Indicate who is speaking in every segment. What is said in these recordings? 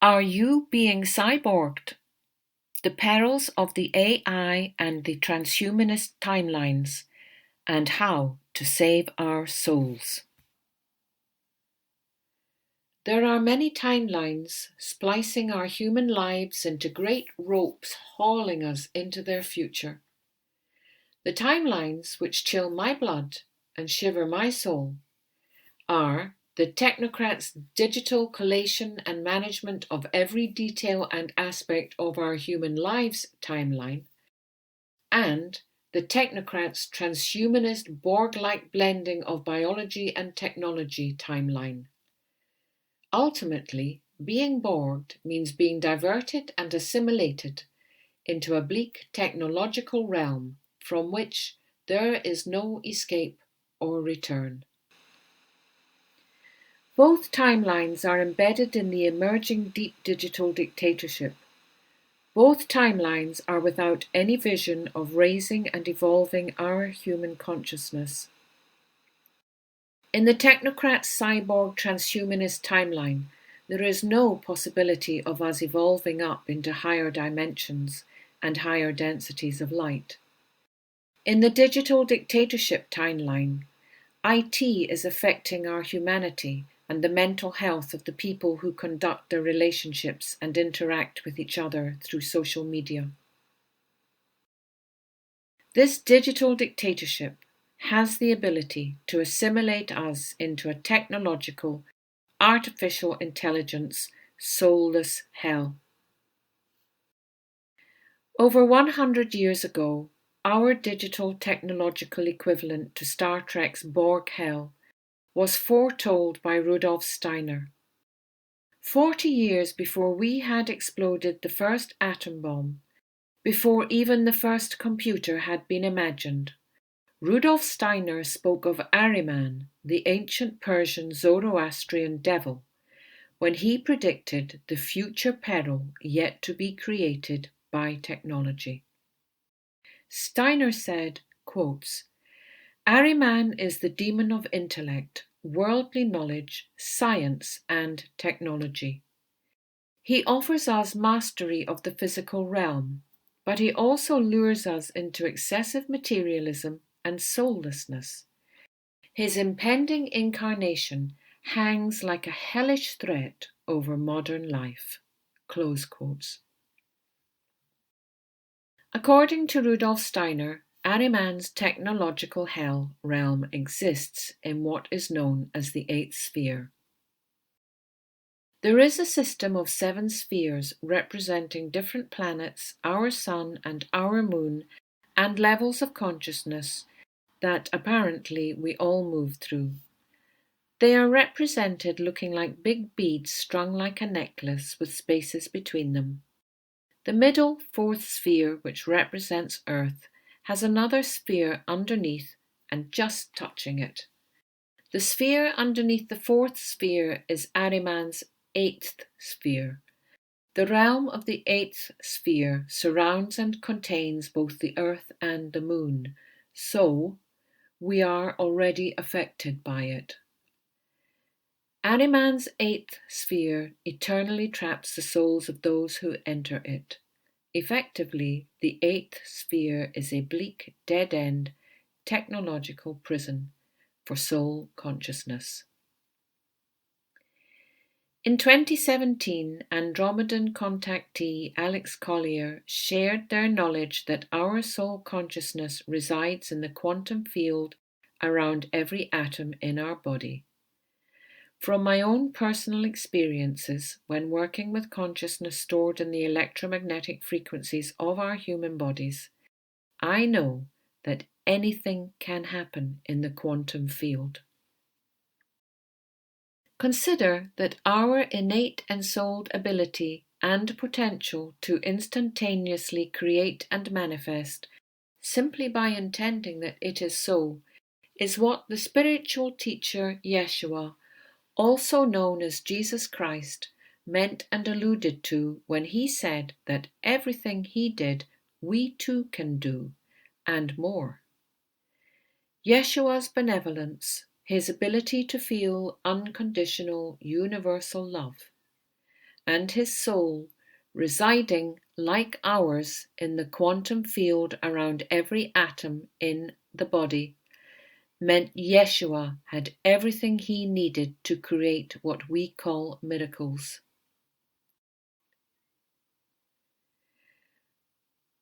Speaker 1: Are you being cyborged? The perils of the AI and the transhumanist timelines, and how to save our souls. There are many timelines splicing our human lives into great ropes hauling us into their future. The timelines which chill my blood and shiver my soul are the technocrats' digital collation and management of every detail and aspect of our human lives timeline, and the technocrats' transhumanist Borg-like blending of biology and technology timeline. Ultimately, being borged means being diverted and assimilated into a bleak technological realm from which there is no escape or return. Both timelines are embedded in the emerging deep digital dictatorship. Both timelines are without any vision of raising and evolving our human consciousness. In the technocrat cyborg transhumanist timeline, there is no possibility of us evolving up into higher dimensions and higher densities of light. In the digital dictatorship timeline, IT is affecting our humanity and the mental health of the people who conduct their relationships and interact with each other through social media. This digital dictatorship has the ability to assimilate us into a technological, artificial intelligence, soulless hell. Over 100 years ago, our digital technological equivalent to Star Trek's Borg hell was foretold by Rudolf Steiner. 40 years before we had exploded the first atom bomb, before even the first computer had been imagined, Rudolf Steiner spoke of Ahriman, the ancient Persian Zoroastrian devil, when he predicted the future peril yet to be created by technology. Steiner said, quotes, Ahriman is the demon of intellect, worldly knowledge, science, and technology. He offers us mastery of the physical realm, but he also lures us into excessive materialism and soullessness. His impending incarnation hangs like a hellish threat over modern life. Close quotes. According to Rudolf Steiner, Ahriman's technological hell realm exists in what is known as the eighth sphere. There is a system of 7 spheres representing different planets, our sun and our moon, and levels of consciousness that apparently we all move through. They are represented looking like big beads strung like a necklace with spaces between them. The middle 4th sphere, which represents Earth, has another sphere underneath and just touching it. The sphere underneath the 4th sphere is Ahriman's 8th sphere. The realm of the 8th sphere surrounds and contains both the Earth and the Moon, so we are already affected by it. Ahriman's 8th sphere eternally traps the souls of those who enter it. Effectively, the 8th sphere is a bleak, dead-end, technological prison for soul consciousness. In 2017, Andromedan contactee Alex Collier shared their knowledge that our soul consciousness resides in the quantum field around every atom in our body. From my own personal experiences when working with consciousness stored in the electromagnetic frequencies of our human bodies, I know that anything can happen in the quantum field. Consider that our innate ensouled ability and potential to instantaneously create and manifest, simply by intending that it is so, is what the spiritual teacher Yeshua, also known as Jesus Christ, meant and alluded to when he said that everything he did, we too can do, and more. Yeshua's benevolence, his ability to feel unconditional, universal love, and his soul, residing like ours in the quantum field around every atom in the body, meant Yeshua had everything he needed to create what we call miracles.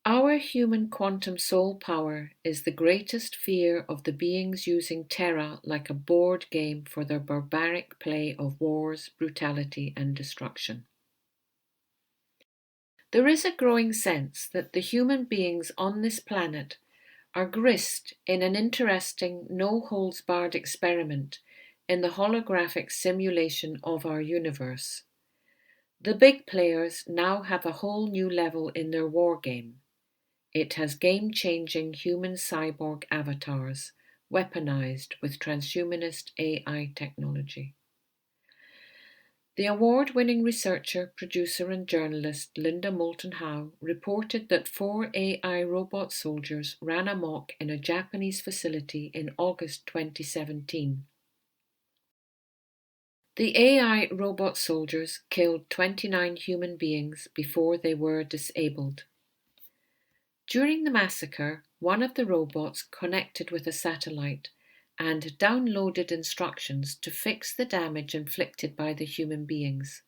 Speaker 1: Our human quantum soul power is the greatest fear of the beings using Terra like a board game for their barbaric play of wars, brutality, and destruction. There is a growing sense that the human beings on this planet are grist in an interesting no-holds-barred experiment in the holographic simulation of our universe. The big players now have a whole new level in their war game. It has game-changing human cyborg avatars, weaponized with transhumanist AI technology. The award-winning researcher, producer and journalist Linda Moulton Howe reported that 4 AI robot soldiers ran amok in a Japanese facility in August 2017. The AI robot soldiers killed 29 human beings before they were disabled. During the massacre, one of the robots connected with a satellite and downloaded instructions to fix the damage inflicted by the human beings.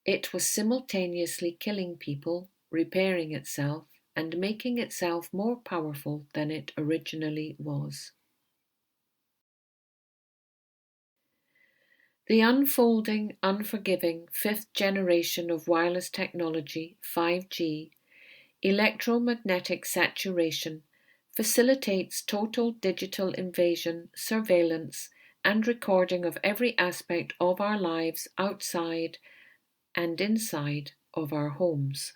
Speaker 1: It was simultaneously killing people, repairing itself, and making itself more powerful than it originally was. The unfolding, unforgiving fifth generation of wireless technology, 5G, electromagnetic saturation, facilitates total digital invasion, surveillance, and recording of every aspect of our lives outside and inside of our homes.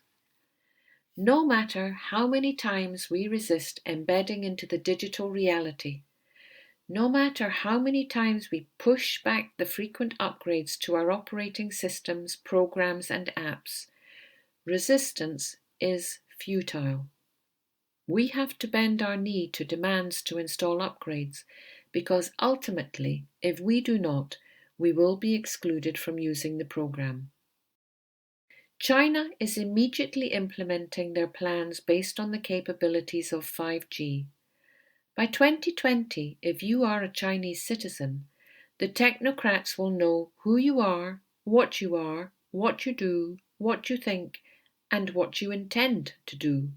Speaker 1: No matter how many times we resist embedding into the digital reality, no matter how many times we push back the frequent upgrades to our operating systems, programs, and apps, resistance is futile. We have to bend our knee to demands to install upgrades, because ultimately, if we do not, we will be excluded from using the program. China is immediately implementing their plans based on the capabilities of 5G. By 2020, if you are a Chinese citizen, the technocrats will know who you are, what you do, what you think, and what you intend to do.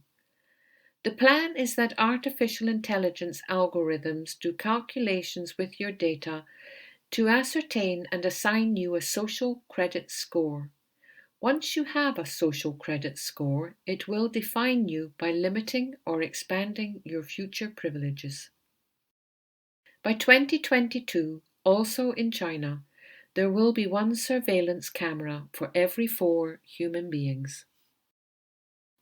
Speaker 1: The plan is that artificial intelligence algorithms do calculations with your data to ascertain and assign you a social credit score. Once you have a social credit score, it will define you by limiting or expanding your future privileges. By 2022, also in China, there will be one surveillance camera for every 4 human beings.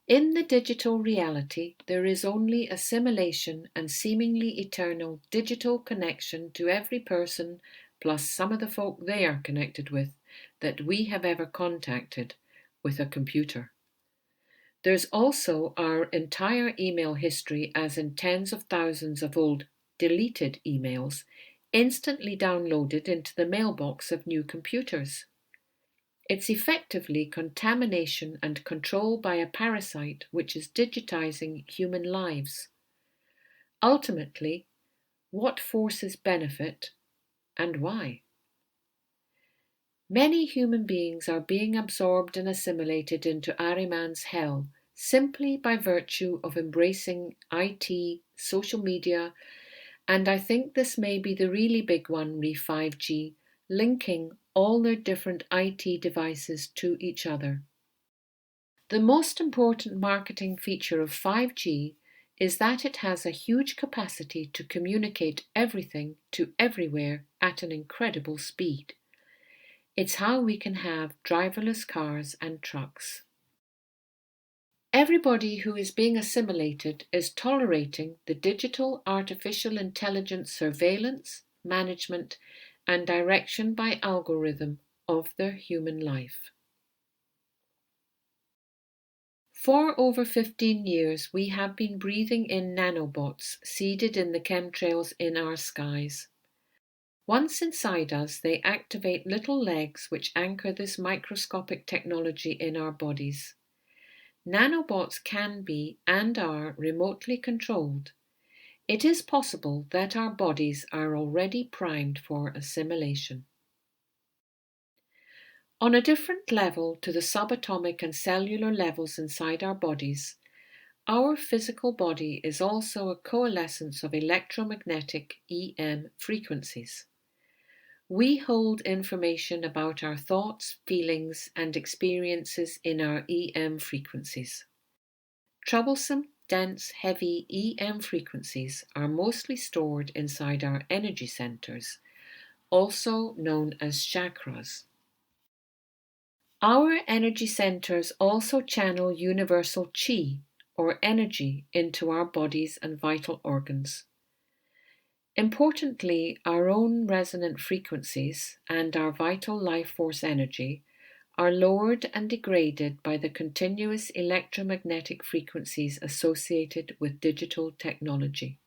Speaker 1: In the digital reality, there is only assimilation and seemingly eternal digital connection to every person, plus some of the folk they are connected with, that we have ever contacted with a computer. There's also our entire email history, as in tens of thousands of old deleted emails, instantly downloaded into the mailbox of new computers. It's effectively contamination and control by a parasite which is digitizing human lives. Ultimately, what forces benefit and why? Many human beings are being absorbed and assimilated into Ahriman's hell simply by virtue of embracing IT, social media, and I think this may be the really big one re 5G, linking all their different IT devices to each other. The most important marketing feature of 5G is that it has a huge capacity to communicate everything to everywhere at an incredible speed. It's how we can have driverless cars and trucks. Everybody who is being assimilated is tolerating the digital artificial intelligence surveillance, management, and direction by algorithm of their human life. For over 15 years, we have been breathing in nanobots seeded in the chemtrails in our skies. Once inside us, they activate little legs which anchor this microscopic technology in our bodies. Nanobots can be and are remotely controlled. It is possible that our bodies are already primed for assimilation. On a different level to the subatomic and cellular levels inside our bodies, our physical body is also a coalescence of electromagnetic EM frequencies. We hold information about our thoughts, feelings, and experiences in our EM frequencies. Troublesome, dense, heavy EM frequencies are mostly stored inside our energy centers, also known as chakras. Our energy centers also channel universal chi, or energy, into our bodies and vital organs. Importantly, our own resonant frequencies and our vital life force energy are lowered and degraded by the continuous electromagnetic frequencies associated with digital technology.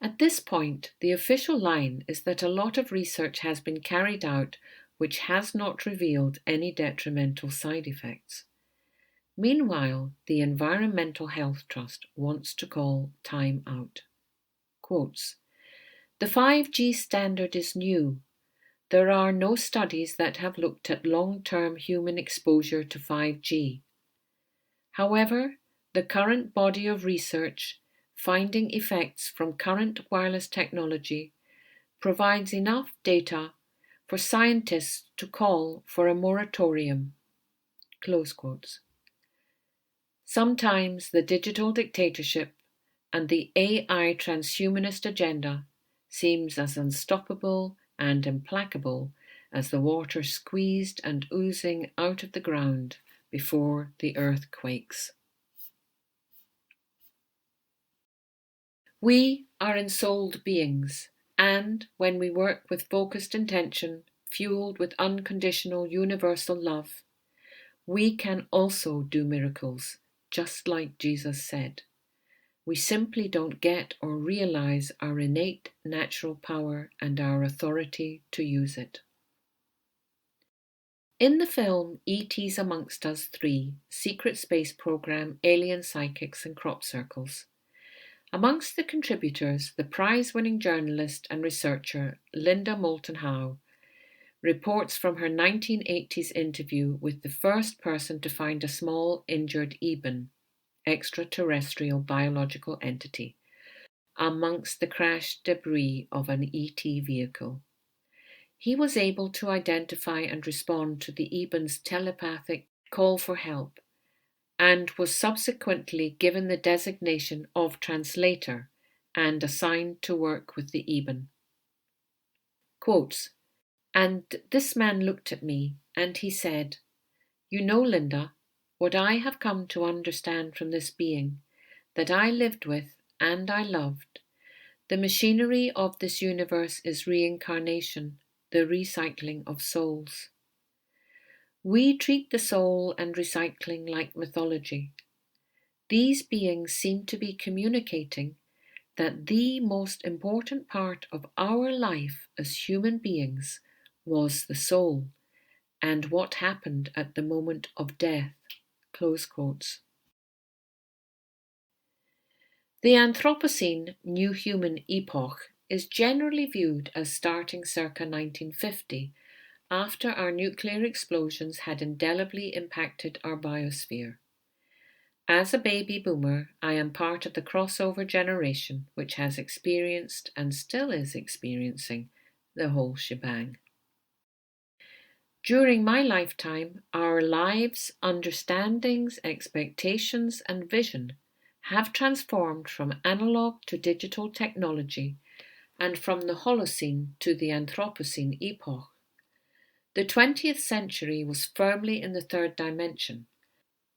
Speaker 1: At this point, the official line is that a lot of research has been carried out which has not revealed any detrimental side effects. Meanwhile, the Environmental Health Trust wants to call time out. Quotes, "The 5G standard is new. There are no studies that have looked at long-term human exposure to 5G. However, the current body of research finding effects from current wireless technology provides enough data for scientists to call for a moratorium." Close quotes. Sometimes the digital dictatorship and the AI transhumanist agenda seems as unstoppable and implacable as the water squeezed and oozing out of the ground before the earth quakes. We are ensouled beings, and when we work with focused intention, fueled with unconditional universal love, we can also do miracles, just like Jesus said. We simply don't get or realize our innate natural power and our authority to use it. In the film E.T.'s Amongst Us 3, Secret Space Program, Alien Psychics and Crop Circles, amongst the contributors, the prize-winning journalist and researcher Linda Moulton Howe reports from her 1980s interview with the first person to find a small injured EBEN, extraterrestrial biological entity, amongst the crashed debris of an ET vehicle. He was able to identify and respond to the EBEN's telepathic call for help and was subsequently given the designation of translator and assigned to work with the EBEN. Quotes, "And this man looked at me and he said, 'You know, Linda, what I have come to understand from this being that I lived with and I loved, the machinery of this universe is reincarnation, the recycling of souls. We treat the soul and recycling like mythology. These beings seem to be communicating that the most important part of our life as human beings was the soul and what happened at the moment of death." Close quotes. The Anthropocene New Human epoch is generally viewed as starting circa 1950, after our nuclear explosions had indelibly impacted our biosphere. As a baby boomer, I am part of the crossover generation which has experienced and still is experiencing the whole shebang. During my lifetime, our lives, understandings, expectations, and vision have transformed from analog to digital technology and from the Holocene to the Anthropocene epoch. The 20th century was firmly in the third dimension.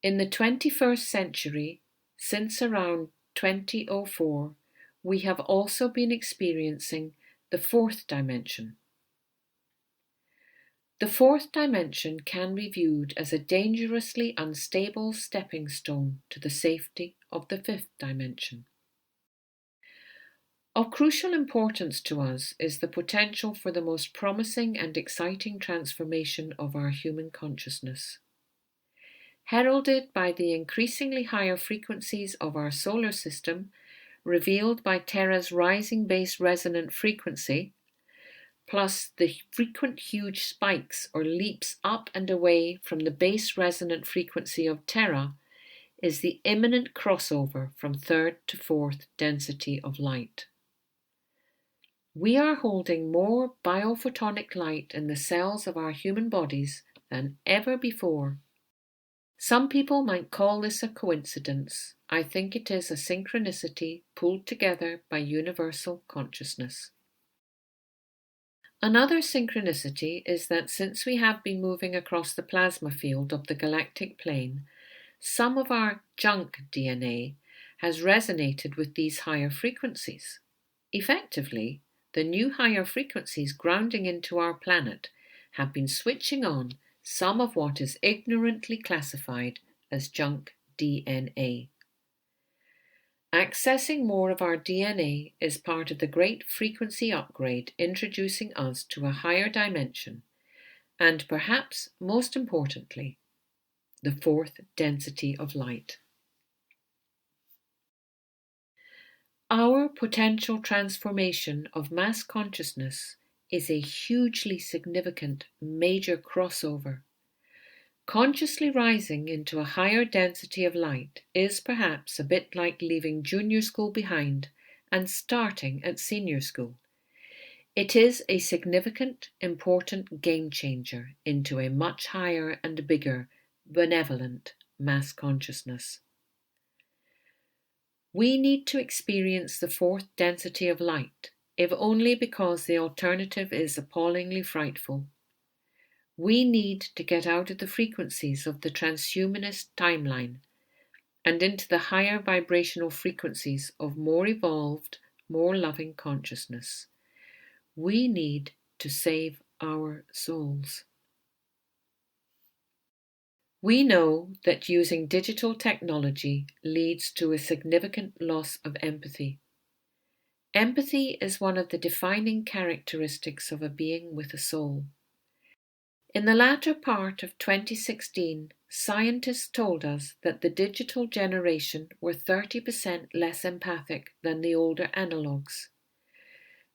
Speaker 1: In the 21st century, since around 2004, we have also been experiencing the fourth dimension. The fourth dimension can be viewed as a dangerously unstable stepping stone to the safety of the fifth dimension. Of crucial importance to us is the potential for the most promising and exciting transformation of our human consciousness. Heralded by the increasingly higher frequencies of our solar system, revealed by Terra's rising base resonant frequency, plus the frequent huge spikes or leaps up and away from the base resonant frequency of Terra, is the imminent crossover from third to fourth density of light. We are holding more biophotonic light in the cells of our human bodies than ever before. Some people might call this a coincidence. I think it is a synchronicity pulled together by universal consciousness. Another synchronicity is that since we have been moving across the plasma field of the galactic plane, some of our junk DNA has resonated with these higher frequencies. Effectively, the new higher frequencies grounding into our planet have been switching on some of what is ignorantly classified as junk DNA. Accessing more of our DNA is part of the great frequency upgrade introducing us to a higher dimension, and perhaps most importantly, the fourth density of light. Our potential transformation of mass consciousness is a hugely significant major crossover. Consciously rising into a higher density of light is perhaps a bit like leaving junior school behind and starting at senior school. It is a significant, important game changer into a much higher and bigger, benevolent mass consciousness. We need to experience the fourth density of light, if only because the alternative is appallingly frightful. We need to get out of the frequencies of the transhumanist timeline and into the higher vibrational frequencies of more evolved, more loving consciousness. We need to save our souls. We know that using digital technology leads to a significant loss of empathy. Empathy is one of the defining characteristics of a being with a soul. In the latter part of 2016, scientists told us that the digital generation were 30% less empathic than the older analogues.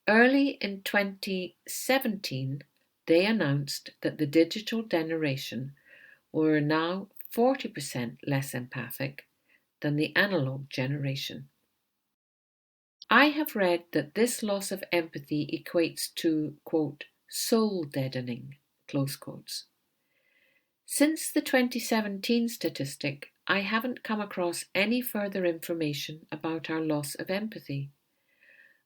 Speaker 1: Early in 2017, they announced that the digital generation were now 40% less empathic than the analog generation. I have read that this loss of empathy equates to, quote, soul deadening, close quotes. Since the 2017 statistic, I haven't come across any further information about our loss of empathy.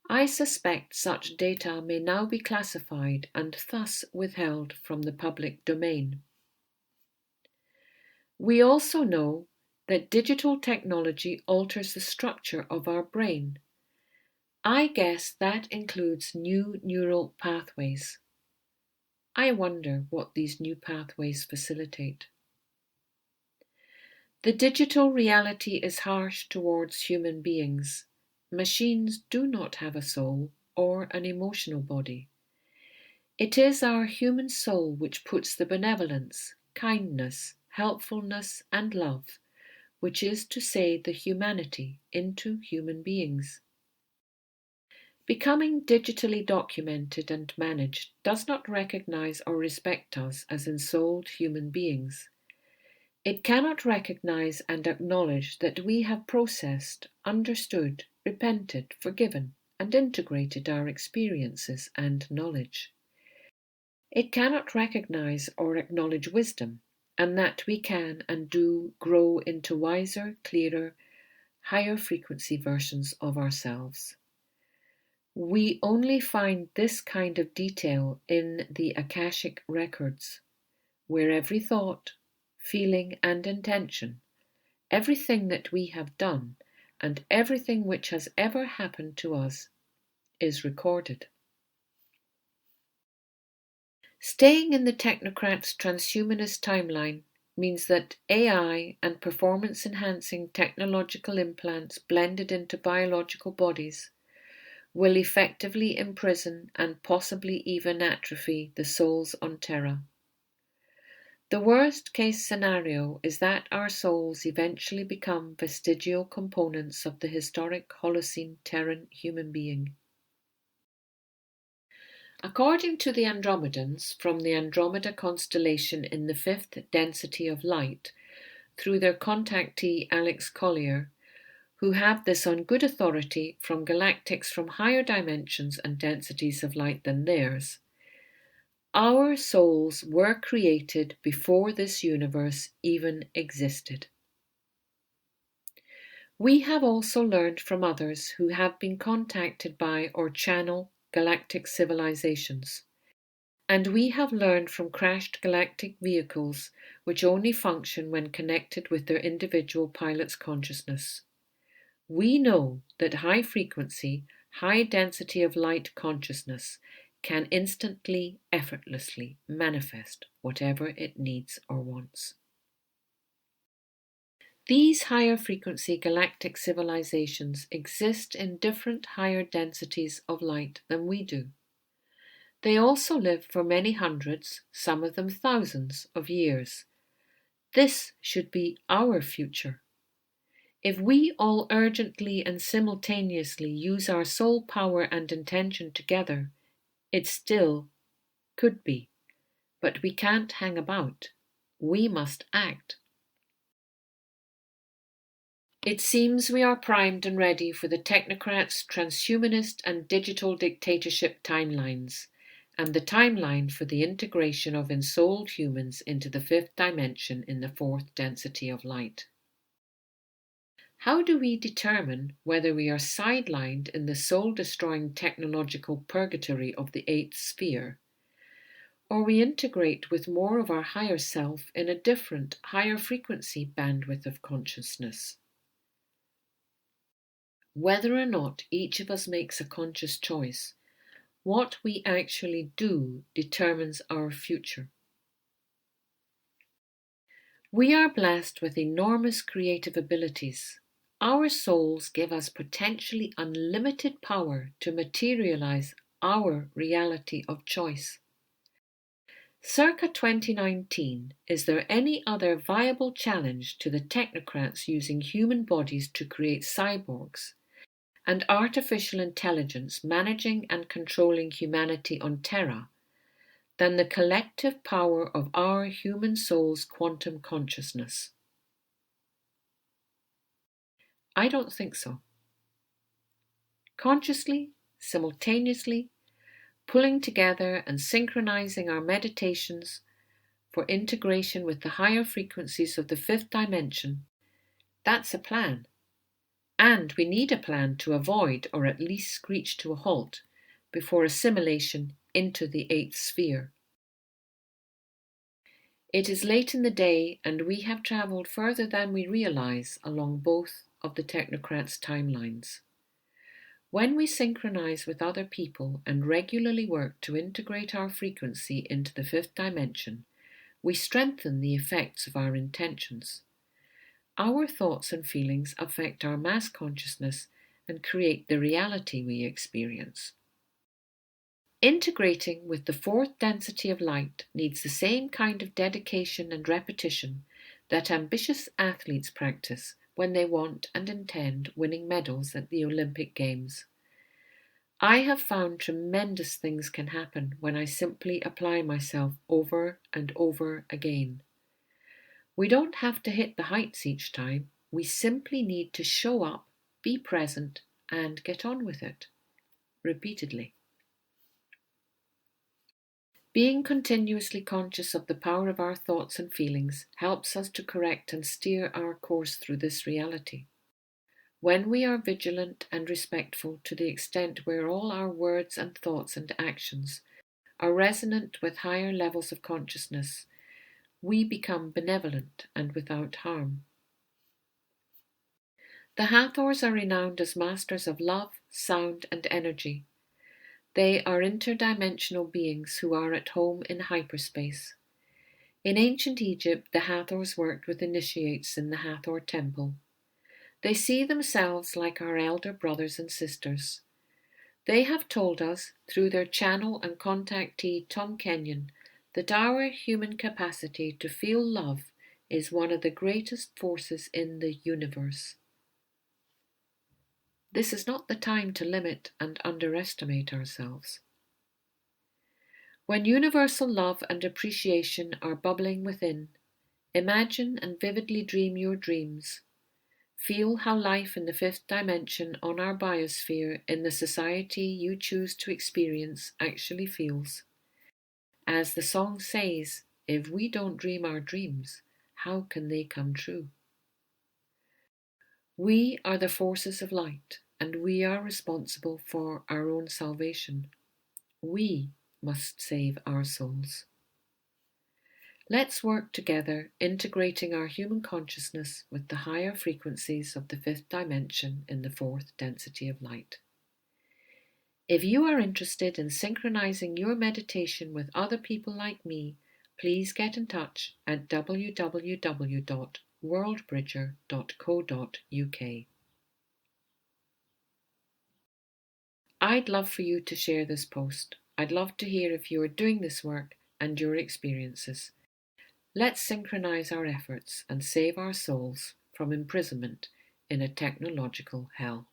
Speaker 1: I suspect such data may now be classified and thus withheld from the public domain. We also know that digital technology alters the structure of our brain. I guess that includes new neural pathways. I wonder what these new pathways facilitate. The digital reality is harsh towards human beings. Machines do not have a soul or an emotional body. It is our human soul which puts the benevolence, kindness, helpfulness, and love, which is to say the humanity, into human beings. Becoming digitally documented and managed does not recognize or respect us as ensouled human beings. It cannot recognize and acknowledge that we have processed, understood, repented, forgiven, and integrated our experiences and knowledge. It cannot recognize or acknowledge wisdom, and that we can and do grow into wiser, clearer, higher frequency versions of ourselves. We only find this kind of detail in the Akashic records, where every thought, feeling, and intention, everything that we have done, and everything which has ever happened to us, is recorded. Staying in the technocrats' transhumanist timeline means that AI and performance-enhancing technological implants blended into biological bodies will effectively imprison and possibly even atrophy the souls on Terra. The worst case scenario is that our souls eventually become vestigial components of the historic Holocene Terran human being. According to the Andromedans from the Andromeda constellation in the fifth density of light, through their contactee Alex Collier, who have this on good authority from galactics from higher dimensions and densities of light than theirs, our souls were created before this universe even existed. We have also learned from others who have been contacted by or channel galactic civilizations. And we have learned from crashed galactic vehicles which only function when connected with their individual pilot's consciousness. We know that high frequency, high density of light consciousness can instantly, effortlessly manifest whatever it needs or wants. These higher frequency galactic civilizations exist in different higher densities of light than we do. They also live for many hundreds, some of them thousands, of years. This should be our future. If we all urgently and simultaneously use our soul power and intention together, it still could be. But we can't hang about. We must act. It seems we are primed and ready for the technocrats' transhumanist and digital dictatorship timelines, and the timeline for the integration of ensouled humans into the fifth dimension in the fourth density of light. How do we determine whether we are sidelined in the soul-destroying technological purgatory of the eighth sphere, or we integrate with more of our higher self in a different, higher frequency bandwidth of consciousness? Whether or not each of us makes a conscious choice, what we actually do determines our future. We are blessed with enormous creative abilities. Our souls give us potentially unlimited power to materialize our reality of choice. Circa 2019, is there any other viable challenge to the technocrats using human bodies to create cyborgs and artificial intelligence managing and controlling humanity on Terra than the collective power of our human soul's quantum consciousness? I don't think so. Consciously, simultaneously, pulling together and synchronizing our meditations for integration with the higher frequencies of the fifth dimension, that's a plan. And we need a plan to avoid or at least screech to a halt before assimilation into the eighth sphere. It is late in the day and we have travelled further than we realise along both of the technocrats' timelines. When we synchronize with other people and regularly work to integrate our frequency into the fifth dimension, we strengthen the effects of our intentions. Our thoughts and feelings affect our mass consciousness and create the reality we experience. Integrating with the fourth density of light needs the same kind of dedication and repetition that ambitious athletes practice when they want and intend winning medals at the Olympic Games. I have found tremendous things can happen when I simply apply myself over and over again. We don't have to hit the heights each time. We simply need to show up, be present, and get on with it. Repeatedly. Being continuously conscious of the power of our thoughts and feelings helps us to correct and steer our course through this reality. When we are vigilant and respectful to the extent where all our words and thoughts and actions are resonant with higher levels of consciousness, we become benevolent and without harm. The Hathors are renowned as masters of love, sound, and energy. They are interdimensional beings who are at home in hyperspace. In ancient Egypt, the Hathors worked with initiates in the Hathor temple. They see themselves like our elder brothers and sisters. They have told us, through their channel and contactee Tom Kenyon, that our human capacity to feel love is one of the greatest forces in the universe. This is not the time to limit and underestimate ourselves. When universal love and appreciation are bubbling within, imagine and vividly dream your dreams. Feel how life in the fifth dimension on our biosphere in the society you choose to experience actually feels. As the song says, if we don't dream our dreams, how can they come true? We are the forces of light, and we are responsible for our own salvation. We must save our souls. Let's work together, integrating our human consciousness with the higher frequencies of the fifth dimension in the fourth density of light. If you are interested in synchronizing your meditation with other people like me, please get in touch at www.worldbridger.co.uk. I'd love for you to share this post. I'd love to hear if you are doing this work and your experiences. Let's synchronize our efforts and save our souls from imprisonment in a technological hell.